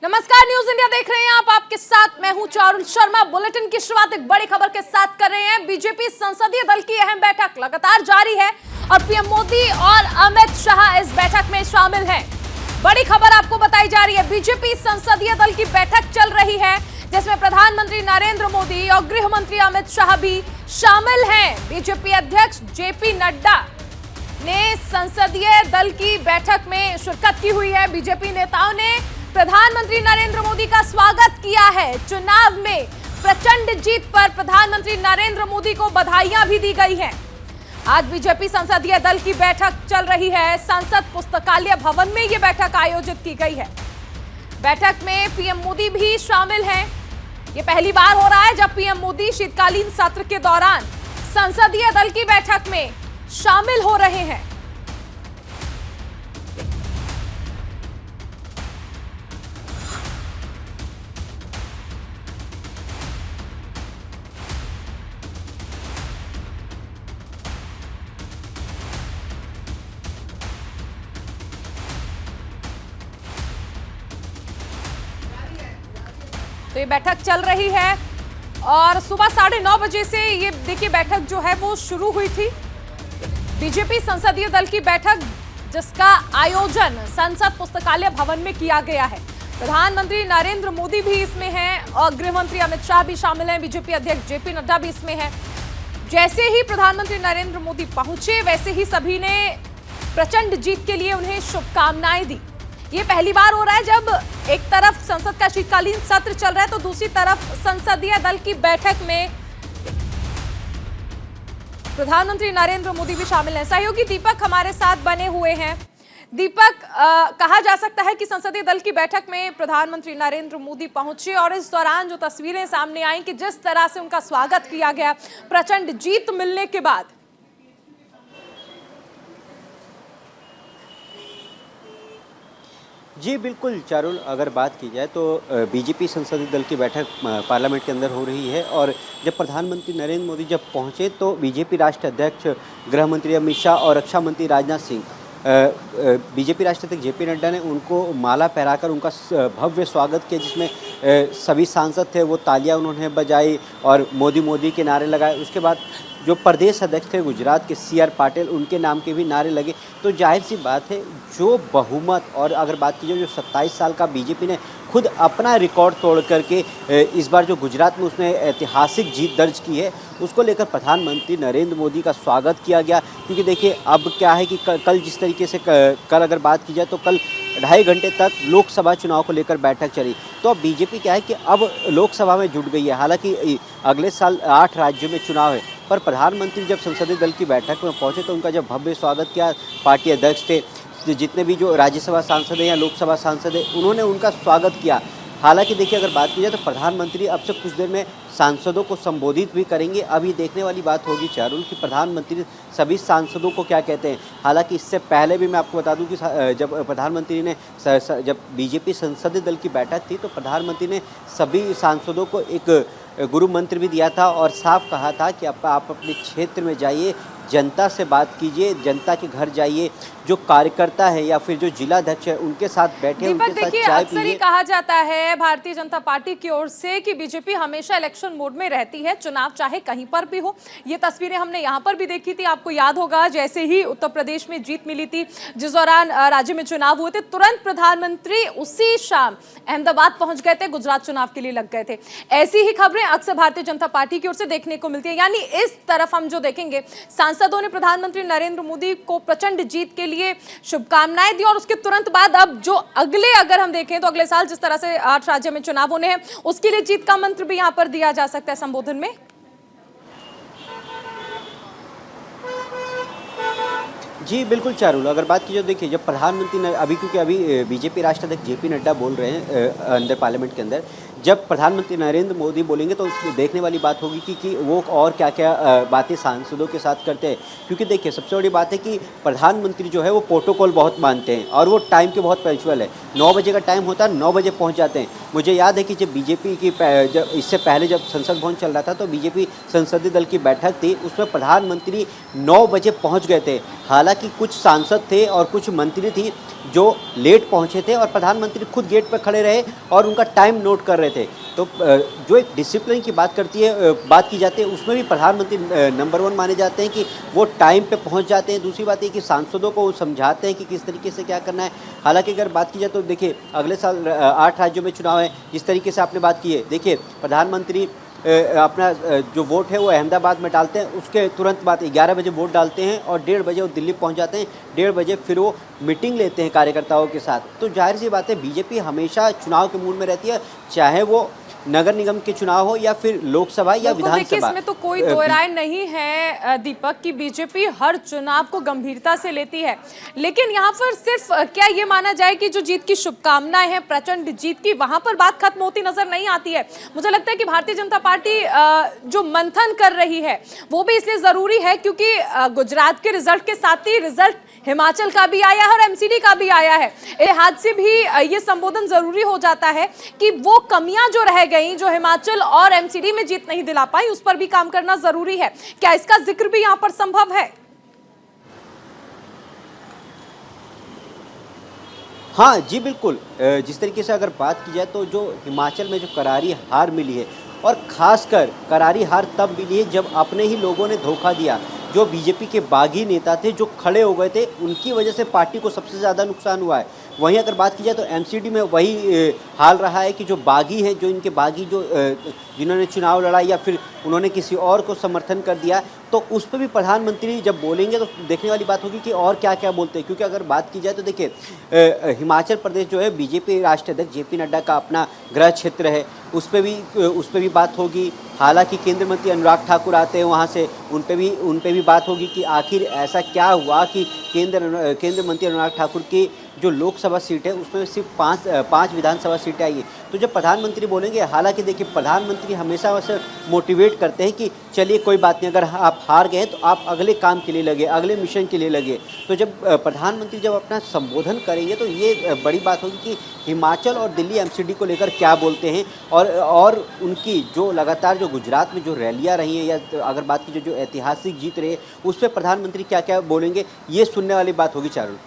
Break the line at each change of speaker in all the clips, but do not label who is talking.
नमस्कार, news India देख रहे हैं आप। आपके साथ मैं हूं चारुल शर्मा। बुलेटिन की शुरुआत एक बड़ी खबर के साथ कर रहे हैं। बीजेपी संसदीय दल की अहम बैठक लगातार जारी है और पीएम मोदी और अमित शाह इस बैठक में शामिल हैं। बड़ी खबर आपको बताई जा रही है। बीजेपी संसदीय दल की बैठक चल रही है जिसमें प्रधानमंत्री नरेंद्र मोदी और गृह मंत्री अमित शाह भी शामिल हैं। बीजेपी अध्यक्ष जेपी नड्डा ने संसदीय दल की बैठक में शिरकत की हुई है। बीजेपी नेताओं ने प्रधानमंत्री नरेंद्र मोदी का स्वागत किया है। चुनाव में प्रचंड जीत पर प्रधानमंत्री नरेंद्र मोदी को बधाइयां भी दी गई हैं। आज बीजेपी संसदीय दल की बैठक चल रही है। संसद पुस्तकालय भवन में यह बैठक आयोजित की गई है। बैठक में पीएम मोदी भी शामिल हैं। यह पहली बार हो रहा है जब पीएम मोदी शीतकालीन सत्र के दौरान संसदीय दल की बैठक में शामिल हो रहे हैं। तो ये बैठक चल रही है और सुबह 9:30 बजे से ये देखिए बैठक जो है वो शुरू हुई थी। बीजेपी संसदीय दल की बैठक जिसका आयोजन संसद पुस्तकालय भवन में किया गया है। प्रधानमंत्री नरेंद्र मोदी भी इसमें हैं और गृह मंत्री अमित शाह भी शामिल हैं। बीजेपी अध्यक्ष जेपी नड्डा भी इसमें हैं। जैसे ही प्रधानमंत्री नरेंद्र मोदी पहुंचे वैसे ही सभी ने प्रचंड जीत के लिए उन्हें शुभकामनाएं दी। ये पहली बार हो रहा है जब एक तरफ संसद का शीतकालीन सत्र चल रहा है तो दूसरी तरफ संसदीय दल की बैठक में प्रधानमंत्री नरेंद्र मोदी भी शामिल हैं। सहयोगी दीपक हमारे साथ बने हुए हैं। दीपक, कहा जा सकता है कि संसदीय दल की बैठक में प्रधानमंत्री नरेंद्र मोदी पहुंचे और इस दौरान जो तस्वीरें सामने आई कि जिस तरह से उनका स्वागत किया गया प्रचंड जीत मिलने के बाद।
जी बिल्कुल चारुल, अगर बात की जाए तो बीजेपी संसदीय दल की बैठक पार्लियामेंट के अंदर हो रही है और जब प्रधानमंत्री नरेंद्र मोदी जब पहुंचे तो बीजेपी राष्ट्रीय अध्यक्ष गृह मंत्री अमित शाह और रक्षा मंत्री राजनाथ सिंह बीजेपी राष्ट्रीय अध्यक्ष जेपी नड्डा ने उनको माला पहनाकर उनका भव्य स्वागत किया, जिसमें सभी सांसद थे वो तालियां उन्होंने बजाई और मोदी मोदी के नारे लगाए। उसके बाद जो प्रदेश अध्यक्ष थे गुजरात के CR पाटिल, उनके नाम के भी नारे लगे। तो जाहिर सी बात है जो बहुमत और अगर बात की जाए जो 27 साल का बीजेपी ने खुद अपना रिकॉर्ड तोड़ करके इस बार जो गुजरात में उसने ऐतिहासिक जीत दर्ज की है उसको लेकर प्रधानमंत्री नरेंद्र मोदी का स्वागत किया गया। क्योंकि देखिए अब क्या है कि कल जिस तरीके से कल अगर बात की जाए तो कल 2.5 घंटे तक लोकसभा चुनाव को लेकर बैठक चली। तो अब बीजेपी क्या है कि अब लोकसभा में जुट गई है। हालांकि अगले साल 8 राज्यों में चुनाव है, पर प्रधानमंत्री जब संसदीय दल की बैठक में पहुंचे तो उनका जब भव्य स्वागत किया पार्टी अध्यक्ष थे, जितने भी जो राज्यसभा सांसद हैं या लोकसभा सांसद हैं उन्होंने उनका स्वागत किया। हालांकि देखिए अगर बात की जाए तो प्रधानमंत्री अब से कुछ देर में सांसदों को संबोधित भी करेंगे। अब ये देखने वाली बात होगी चारुल कि प्रधानमंत्री सभी सांसदों को क्या कहते हैं। हालांकि इससे पहले भी मैं आपको बता दूं कि जब प्रधानमंत्री ने जब बीजेपी संसदीय दल की बैठक थी तो प्रधानमंत्री ने सभी सांसदों को एक गुरु मंत्र भी दिया था और साफ कहा था कि आप अपने क्षेत्र में जाइए, जनता से बात कीजिए, जनता के घर जाइए, जो कार्यकर्ता है या फिर जो जिला अध्यक्ष है उनके साथ बैठे, उनके साथ चाय
अक्सर ही कहा जाता है भारतीय जनता पार्टी की ओर से कि बीजेपी हमेशा इलेक्शन मोड में रहती है, चुनाव चाहे कहीं पर भी हो। ये तस्वीरें हमने यहाँ पर भी देखी थी। आपको याद होगा जैसे ही उत्तर प्रदेश में जीत मिली थी, जिस दौरान राज्य में चुनाव हुए थे, तुरंत प्रधानमंत्री उसी शाम अहमदाबाद पहुंच गए थे, गुजरात चुनाव के लिए लग गए थे। ऐसी ही खबरें अक्सर भारतीय जनता पार्टी की ओर से देखने को मिलती है। यानी इस तरफ हम जो देखेंगे, सांसदों ने प्रधानमंत्री नरेंद्र मोदी को प्रचंड जीत के लिए शुभकामनाएं दी और उसके तुरंत बाद अब जो अगर हम देखें तो अगले साल जिस तरह से 8 राज्य में चुनाव होने हैं उसके लिए जीत का मंत्र भी यहां पर दिया जा सकता है संबोधन में।
जी बिल्कुल चारुल, अगर बात की जाए देखिए जब प्रधानमंत्री ने अभी क्योंकि अभी बीजेपी राष्ट्रीय अध्यक्ष जेपी नड्डा बोल रहे हैं अंदर पार्लियामेंट के अंदर, जब प्रधानमंत्री नरेंद्र मोदी बोलेंगे तो देखने वाली बात होगी कि वो और क्या क्या बातें सांसदों के साथ करते हैं। क्योंकि देखिए सबसे बड़ी बात है कि प्रधानमंत्री जो है वो प्रोटोकॉल बहुत मानते हैं और वो टाइम के बहुत पंक्चुअल है। 9 बजे का टाइम होता है, 9 बजे पहुंच जाते हैं। मुझे याद है कि जब बीजेपी की जब इससे पहले जब संसद भवन चल रहा था तो बीजेपी संसदीय दल की बैठक थी, उसमें प्रधानमंत्री 9 बजे पहुंच गए थे। हालांकि कुछ सांसद थे और कुछ मंत्री थी जो लेट पहुंचे थे और प्रधानमंत्री खुद गेट पर खड़े रहे और उनका टाइम नोट कर रहे थे। तो जो एक डिसिप्लिन की बात की जाती है, उसमें भी प्रधानमंत्री नंबर 1 माने जाते हैं कि वो टाइम पे पहुंच जाते हैं। दूसरी बात ये कि सांसदों को समझाते हैं कि किस तरीके से क्या करना है। हालांकि अगर बात की जाए तो देखिए अगले साल 8 राज्यों में चुनाव है। जिस तरीके से आपने बात की है, देखिए प्रधानमंत्री अपना जो वोट है वो अहमदाबाद में डालते हैं, उसके तुरंत बाद 11 बजे वोट डालते हैं और 1:30 बजे वो दिल्ली पहुंच जाते हैं। 1:30 बजे फिर वो मीटिंग लेते हैं कार्यकर्ताओं के साथ। तो जाहिर सी बात है बीजेपी हमेशा चुनाव के मूड में रहती है, चाहे वो नगर निगम के चुनाव हो या फिर लोकसभा या विधानसभा।
इसमें तो कोई दो राय नहीं है दीपक कि बीजेपी हर चुनाव को गंभीरता से लेती है, लेकिन यहाँ पर सिर्फ क्या ये माना जाए कि जो जीत की शुभकामनाएं हैं, प्रचंड जीत की, वहां पर बात खत्म होती नजर नहीं आती है। मुझे लगता है कि भारतीय जनता पार्टी जो मंथन कर रही है वो भी इसलिए जरूरी है क्योंकि गुजरात के रिजल्ट के साथ ही रिजल्ट हिमाचल का भी आया है और एमसीडी का भी आया है। ए हाथ से भी ये संबोधन जरूरी हो जाता है कि वो कमियां जो रह गई, जो हिमाचल और एमसीडी में जीत नहीं दिला पाई, उस पर भी काम करना जरूरी है। क्या इसका जिक्र भी यहां पर संभव है?
हाँ जी बिल्कुल। जिस तरीके से अगर बात की जाए तो जो हिमाचल में जो करारी हार मिली है, और खासकर करारी हार तब मिली है जब अपने ही लोगों ने धोखा दिया। जो बीजेपी के बागी नेता थे जो खड़े हो गए थे, उनकी वजह से पार्टी को सबसे ज़्यादा नुकसान हुआ है। वहीं अगर बात की जाए तो एमसीडी में वही हाल रहा है कि जो बागी हैं, जो इनके बागी जो जिन्होंने चुनाव लड़ा या फिर उन्होंने किसी और को समर्थन कर दिया, तो उस पर भी प्रधानमंत्री जब बोलेंगे तो देखने वाली बात होगी कि और क्या क्या बोलते हैं। क्योंकि अगर बात की जाए तो देखिए हिमाचल प्रदेश जो है बीजेपी राष्ट्रीय अध्यक्ष जेपी नड्डा का अपना गृह क्षेत्र है, उस पर भी बात होगी। हालांकि केंद्रीय मंत्री अनुराग ठाकुर आते हैं वहाँ से, उन पे भी बात होगी कि आखिर ऐसा क्या हुआ कि केंद्रीय मंत्री अनुराग ठाकुर की जो लोकसभा सीट है उसमें सिर्फ पाँच विधानसभा सीटें आई है। तो जब प्रधानमंत्री बोलेंगे, हालांकि देखिए प्रधानमंत्री हमेशा वैसे मोटिवेट करते हैं कि चलिए कोई बात नहीं, अगर आप हार गए तो आप अगले काम के लिए लगे, अगले मिशन के लिए लगे। तो जब प्रधानमंत्री जब अपना संबोधन करेंगे तो ये बड़ी बात होगी कि हिमाचल और दिल्ली एमसीडी को लेकर क्या बोलते हैं, और उनकी जो लगातार जो गुजरात में जो रैलियाँ रही हैं, या अगर बात की जो ऐतिहासिक जीत रही है उस पर प्रधानमंत्री क्या क्या बोलेंगे, ये सुनने वाली बात होगी। चारुल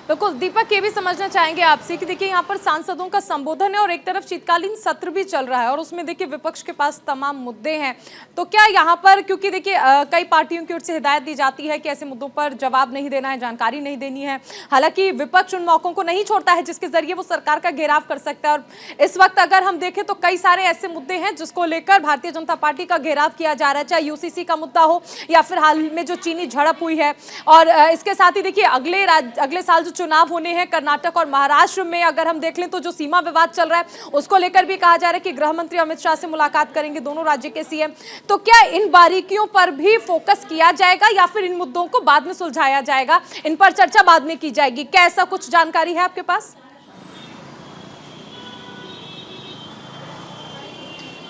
बिल्कुल दीपक, ये भी समझना चाहेंगे आपसे कि देखिए यहाँ पर सांसदों का संबोधन है और एक तरफ शीतकालीन सत्र भी चल रहा है और उसमें देखिए विपक्ष के पास तमाम मुद्दे हैं। तो क्या यहाँ पर, क्योंकि देखिए कई पार्टियों की ओर से हिदायत दी जाती है कि ऐसे मुद्दों पर जवाब नहीं देना है, जानकारी नहीं देनी है। हालांकि विपक्ष उन मौकों को नहीं छोड़ता है जिसके जरिए वो सरकार का घेराव कर सकता है, और इस वक्त अगर हम देखें तो कई सारे ऐसे मुद्दे हैं जिसको लेकर भारतीय जनता पार्टी का घेराव किया जा रहा है, चाहे यूसीसी का मुद्दा हो या फिर हाल में जो चीनी झड़प हुई है। और इसके साथ ही देखिए अगले साल जो चुनाव होने हैं कर्नाटक और महाराष्ट्र में, अगर हम देख लें तो जो सीमा विवाद चल रहा है उसको लेकर भी कहा जा रहा है कि गृह मंत्री अमित शाह से मुलाकात करेंगे दोनों राज्य के सीएम। तो क्या इन बारीकियों पर भी फोकस किया जाएगा या फिर इन मुद्दों को बाद में सुलझाया जाएगा, इन पर चर्चा बाद में की जाएगी? क्या ऐसा कुछ जानकारी है आपके पास?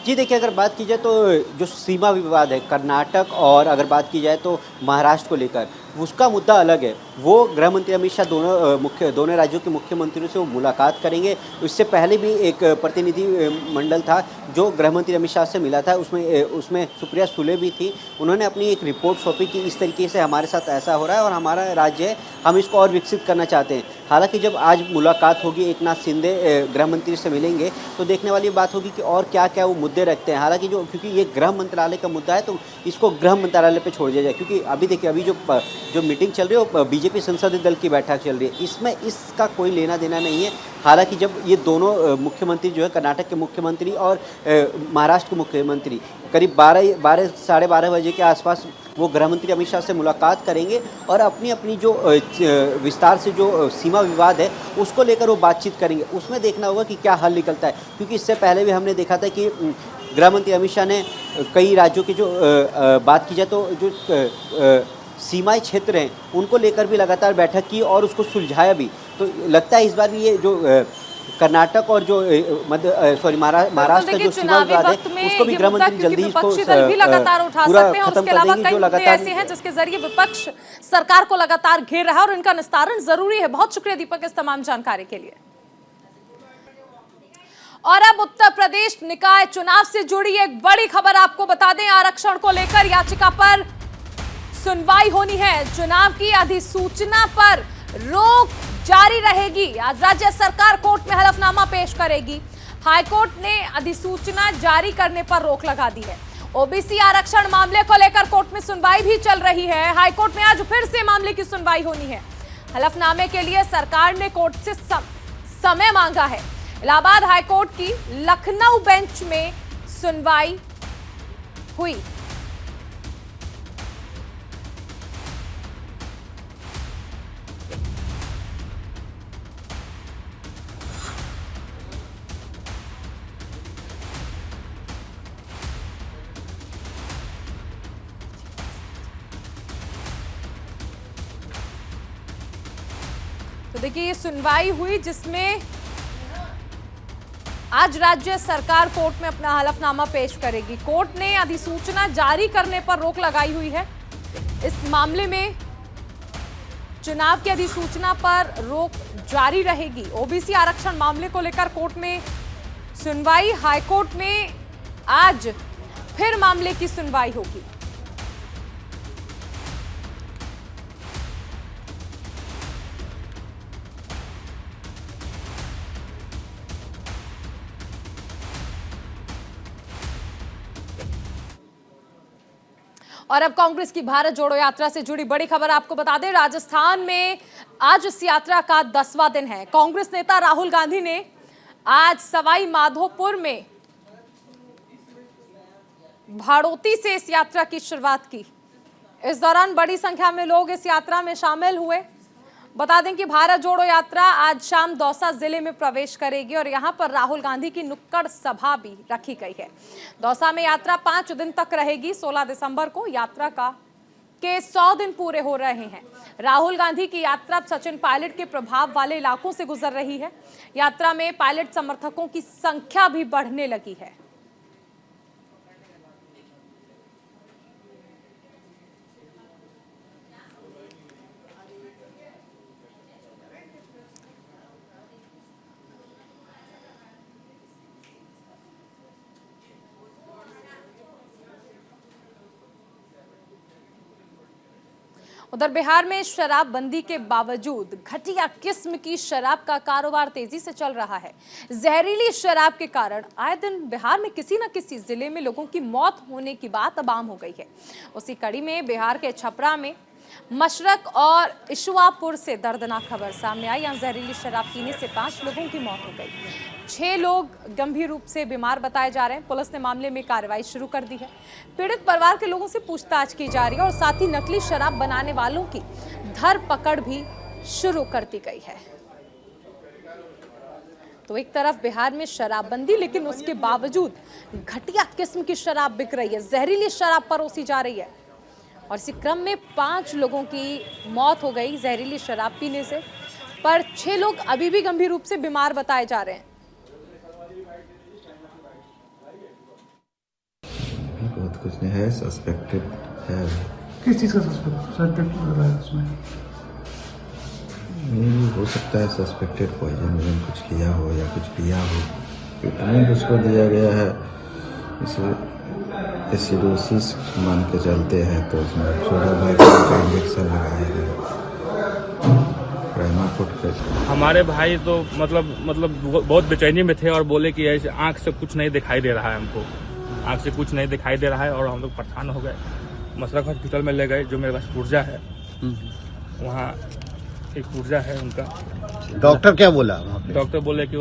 जी देखिए, अगर बात की जाए तो जो सीमा विवाद है कर्नाटक और अगर बात की जाए तो महाराष्ट्र को लेकर, उसका मुद्दा अलग है। वो गृह मंत्री अमित शाह दोनों राज्यों के मुख्यमंत्रियों से वो मुलाकात करेंगे। इससे पहले भी एक प्रतिनिधि मंडल था जो गृह मंत्री अमित शाह से मिला था, उसमें सुप्रिया सुले भी थी। उन्होंने अपनी एक रिपोर्ट सौंपी कि इस तरीके से हमारे साथ ऐसा हो रहा है और हमारा राज्य है, हम इसको और विकसित करना चाहते हैं। हालांकि जब आज मुलाकात होगी, एकनाथ शिंदे गृह मंत्री से मिलेंगे तो देखने वाली बात होगी कि और क्या क्या वो मुद्दे रखते हैं। हालांकि क्योंकि ये गृह मंत्रालय का मुद्दा है तो इसको गृह मंत्रालय पे छोड़ दिया जाए, क्योंकि अभी देखिए अभी जो मीटिंग चल रही है वो बीजेपी संसदीय दल की बैठक चल रही है, इसमें इसका कोई लेना देना नहीं है। हालांकि जब ये दोनों मुख्यमंत्री जो है कर्नाटक के मुख्यमंत्री और महाराष्ट्र के मुख्यमंत्री करीब 12 साढ़े 12 बजे के आसपास वो गृह मंत्री अमित शाह से मुलाकात करेंगे और अपनी जो विस्तार से जो सीमा विवाद है उसको लेकर वो बातचीत करेंगे। उसमें देखना होगा कि क्या हल निकलता है, क्योंकि इससे पहले भी हमने देखा था कि गृह मंत्री अमित शाह ने कई राज्यों की जो बात की जाए तो जो सीमाई क्षेत्र हैं उनको लेकर भी लगातार बैठक की और उसको सुलझाया भी। तो लगता है इस बार भी ये जो कर्नाटक और जो महाराष्ट्र का जो सीमा विवाद है उसको भी गृह मंत्री जल्दी इसको पूरा खत्म कर देंगे। जो लगातार
ऐसे हैं जिसके जरिए विपक्ष सरकार को लगातार घेर रहा है और इनका निस्तारण जरूरी है। बहुत शुक्रिया दीपक इस तमाम जानकारी के लिए। और अब उत्तर प्रदेश निकाय चुनाव से जुड़ी एक बड़ी खबर आपको बता दें। आरक्षण को लेकर याचिका पर सुनवाई होनी है। चुनाव की अधिसूचना पर रोक जारी रहेगी। आज राज्य सरकार कोर्ट में हलफनामा पेश करेगी। हाईकोर्ट ने अधिसूचना जारी करने पर रोक लगा दी है। ओबीसी आरक्षण मामले को लेकर कोर्ट में सुनवाई भी चल रही है। हाईकोर्ट में आज फिर से मामले की सुनवाई होनी है। हलफनामे के लिए सरकार ने कोर्ट से समय मांगा है। इलाहाबाद हाईकोर्ट की लखनऊ बेंच में सुनवाई हुई। तो देखिए ये सुनवाई हुई जिसमें आज राज्य सरकार कोर्ट में अपना हलफनामा पेश करेगी। कोर्ट ने अधिसूचना जारी करने पर रोक लगाई हुई है। इस मामले में चुनाव की अधिसूचना पर रोक जारी रहेगी। ओबीसी आरक्षण मामले को लेकर कोर्ट में सुनवाई। हाईकोर्ट में आज फिर मामले की सुनवाई होगी। और अब कांग्रेस की भारत जोड़ो यात्रा से जुड़ी बड़ी खबर आपको बता दें। राजस्थान में आज इस यात्रा का 10वां दिन है। कांग्रेस नेता राहुल गांधी ने आज सवाई माधोपुर में भाड़ोती से इस यात्रा की शुरुआत की। इस दौरान बड़ी संख्या में लोग इस यात्रा में शामिल हुए। बता दें कि भारत जोड़ो यात्रा आज शाम दौसा जिले में प्रवेश करेगी और यहां पर राहुल गांधी की नुक्कड़ सभा भी रखी गई है। दौसा में यात्रा 5 दिन तक रहेगी। 16 दिसंबर को यात्रा के 100 दिन पूरे हो रहे हैं। राहुल गांधी की यात्रा सचिन पायलट के प्रभाव वाले इलाकों से गुजर रही है। यात्रा में पायलट समर्थकों की संख्या भी बढ़ने लगी है। उधर बिहार में शराबबंदी के बावजूद घटिया किस्म की शराब का कारोबार तेजी से चल रहा है। जहरीली शराब के कारण आए दिन बिहार में किसी न किसी जिले में लोगों की मौत होने की बात अब आम हो गई है। उसी कड़ी में बिहार के छपरा में मशरक और इशुआपुर से दर्दनाक खबर सामने आई। यहाँ जहरीली शराब पीने से 5 लोगों की मौत हो गई। 6 लोग गंभीर रूप से बीमार बताए जा रहे हैं। पुलिस ने मामले में कार्रवाई शुरू कर दी है। पीड़ित परिवार के लोगों से पूछताछ की जा रही है और साथ ही नकली शराब बनाने वालों की धरपकड़ भी शुरू कर दी गई है। तो एक तरफ बिहार में शराबबंदी, लेकिन उसके बावजूद घटिया किस्म की शराब बिक रही है। जहरीली शराब परोसी जा रही है और इसी क्रम में 5 लोगों की मौत हो गई जहरीली शराब पीने से, पर 6 लोग अभी भी गंभीर रूप से बीमार बताए जा रहे हैं।
बहुत कुछ नहीं है, सस्पेक्टेड है।
किस चीज़ का सस्पेक्ट लग रहा है उसमें?
नहीं हो सकता है सस्पेक्टेड पॉइजन कुछ किया हो या कुछ पिया हो। ट्रीटमेंट उसको दिया गया है, इसे एसिडोसिस मान के चलते हैं, तो उसमें सोडाबाइक्लोराइड का इंजेक्शन लगाया गया।
हमारे भाई तो मतलब बहुत बेचैनी में थे और बोले कि ऐसे आंख से कुछ नहीं दिखाई दे रहा है, हमको आंख से कुछ नहीं दिखाई दे रहा है और हम लोग परेशान हो गए। मशरक हॉस्पिटल में ले गए, जो मेरे पास पुर्जा है, वहाँ एक पुर्जा है उनका।
डॉक्टर क्या बोला?
डॉक्टर बोले कि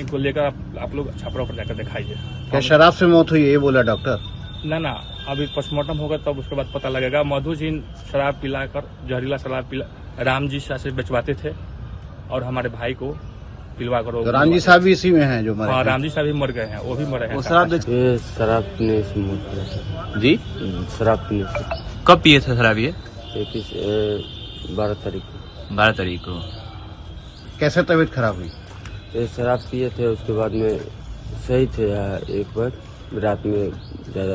इनको लेकर आप लोग छपरा पर जाकर दिखाइए।
क्या शराब से मौत हुई, ये बोला डॉक्टर?
ना अभी पोस्टमार्टम होगा तब उसके बाद पता लगेगा। मधु जी शराब पिलाकर, जहरीला शराब पिला राम जी से बेचवाते थे और हमारे भाई को पिलवा कर।
तो राम जी साहब भी इसी में हैं जो मरे?
हाँ, राम जी साहब भी मर गए हैं, वो भी मरे हैं।
शराब पीने से मौत हुआ था जी। शराब पीने से।
कब पिए थे शराब ये?
12 तारीख को।
12 तारीख को।
कैसे तबीयत खराब हुई?
ये शराब पिए थे, उसके बाद में सही थे। एक बार रात में ज़्यादा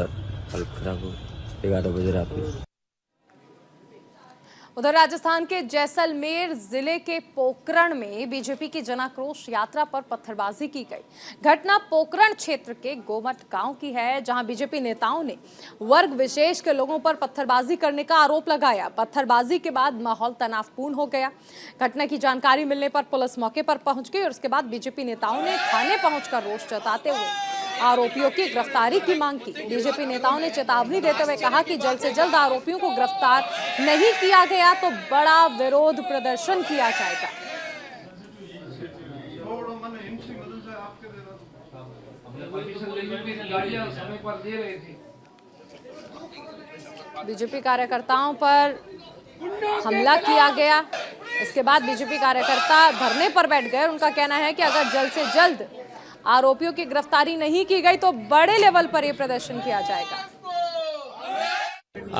हालत खराब हो, 11 बजे रात में।
उधर राजस्थान के जैसलमेर जिले के पोकरण में बीजेपी की जन आक्रोश यात्रा पर पत्थरबाजी की गई। घटना पोकरण क्षेत्र के गोमट गांव की है, जहां बीजेपी नेताओं ने वर्ग विशेष के लोगों पर पत्थरबाजी करने का आरोप लगाया। पत्थरबाजी के बाद माहौल तनावपूर्ण हो गया। घटना की जानकारी मिलने पर पुलिस मौके पर पहुंच गई और उसके बाद बीजेपी नेताओं ने थाने पहुंचकर रोष जताते हुए आरोपियों की गिरफ्तारी की मांग की। बीजेपी नेताओं ने चेतावनी देते हुए कहा कि जल्द से जल्द आरोपियों को गिरफ्तार नहीं किया गया तो बड़ा विरोध प्रदर्शन किया जाएगा। बीजेपी कार्यकर्ताओं पर हमला किया गया। इसके बाद बीजेपी कार्यकर्ता धरने पर बैठ गए। उनका कहना है कि अगर जल्द से जल्द आरोपियों की गिरफ्तारी नहीं की गई तो बड़े लेवल पर यह प्रदर्शन किया जाएगा।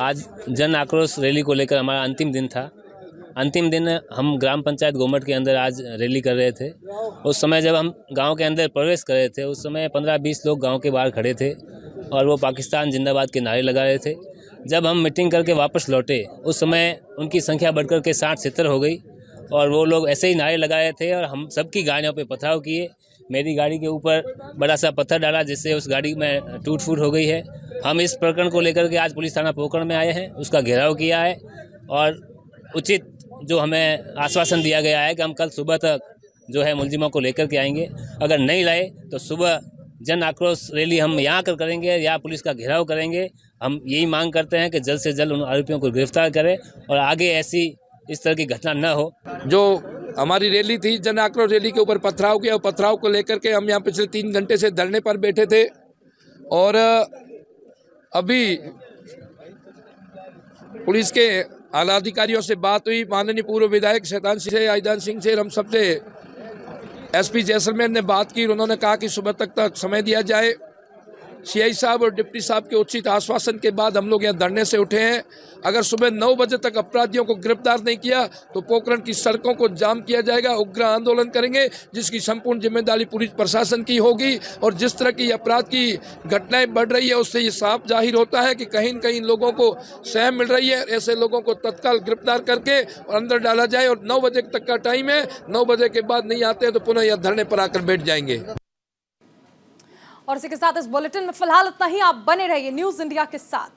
आज जन आक्रोश रैली को लेकर हमारा अंतिम दिन था। अंतिम दिन हम ग्राम पंचायत गोमट के अंदर आज रैली कर रहे थे। उस समय जब हम गांव के अंदर प्रवेश कर रहे थे, उस समय 15-20 लोग गांव के बाहर खड़े थे और वो पाकिस्तान जिंदाबाद के नारे लगा रहे थे। जब हम मीटिंग करके वापस लौटे, उस समय उनकी संख्या बढ़कर के 60-70 हो गई और वो लोग ऐसे ही नारे लगा रहे थे और हम सबकी गाड़ियों पे पथराव किए। मेरी गाड़ी के ऊपर बड़ा सा पत्थर डाला, जिससे उस गाड़ी में टूट फूट हो गई है। हम इस प्रकरण को लेकर के आज पुलिस थाना पोकरण में आए हैं, उसका घेराव किया है और उचित जो हमें आश्वासन दिया गया है कि हम कल सुबह तक जो है मुलजिमों को लेकर के आएंगे। अगर नहीं लाए तो सुबह जन आक्रोश रैली हम यहाँ कर करेंगे या पुलिस का घेराव करेंगे। हम यही मांग करते हैं कि जल्द से जल्द उन आरोपियों को गिरफ्तार करें और आगे ऐसी इस तरह की घटना न हो।
जो हमारी रैली थी, जन आक्रोश रैली के ऊपर पथराव किया और पथराव को लेकर के हम यहाँ पिछले 3 घंटे से धरने पर बैठे थे और अभी पुलिस के आला अधिकारियों से बात हुई। माननीय पूर्व विधायक शैतान सिंह से, आईदान सिंह से, हम सबसे एसपी जैसलमेर ने बात की। उन्होंने कहा कि सुबह तक समय दिया जाए। सीआई साहब और डिप्टी साहब के उचित आश्वासन के बाद हम लोग यहाँ धरने से उठे हैं। अगर सुबह 9 बजे तक अपराधियों को गिरफ्तार नहीं किया तो पोकरण की सड़कों को जाम किया जाएगा, उग्र आंदोलन करेंगे, जिसकी संपूर्ण जिम्मेदारी पुलिस प्रशासन की होगी। और जिस तरह की अपराध की घटनाएं बढ़ रही है, उससे ये साफ जाहिर होता है कि कहीं न कहीं लोगों को सहम मिल रही है। ऐसे लोगों को तत्काल गिरफ्तार करके और अंदर डाला जाए और 9 बजे तक का टाइम है। 9 बजे के बाद नहीं आते हैं तो पुनः यह धरने पर आकर बैठ जाएंगे।
और इसी के साथ इस बुलेटिन में फिलहाल इतना ही। आप बने रहिए न्यूज़ इंडिया के साथ।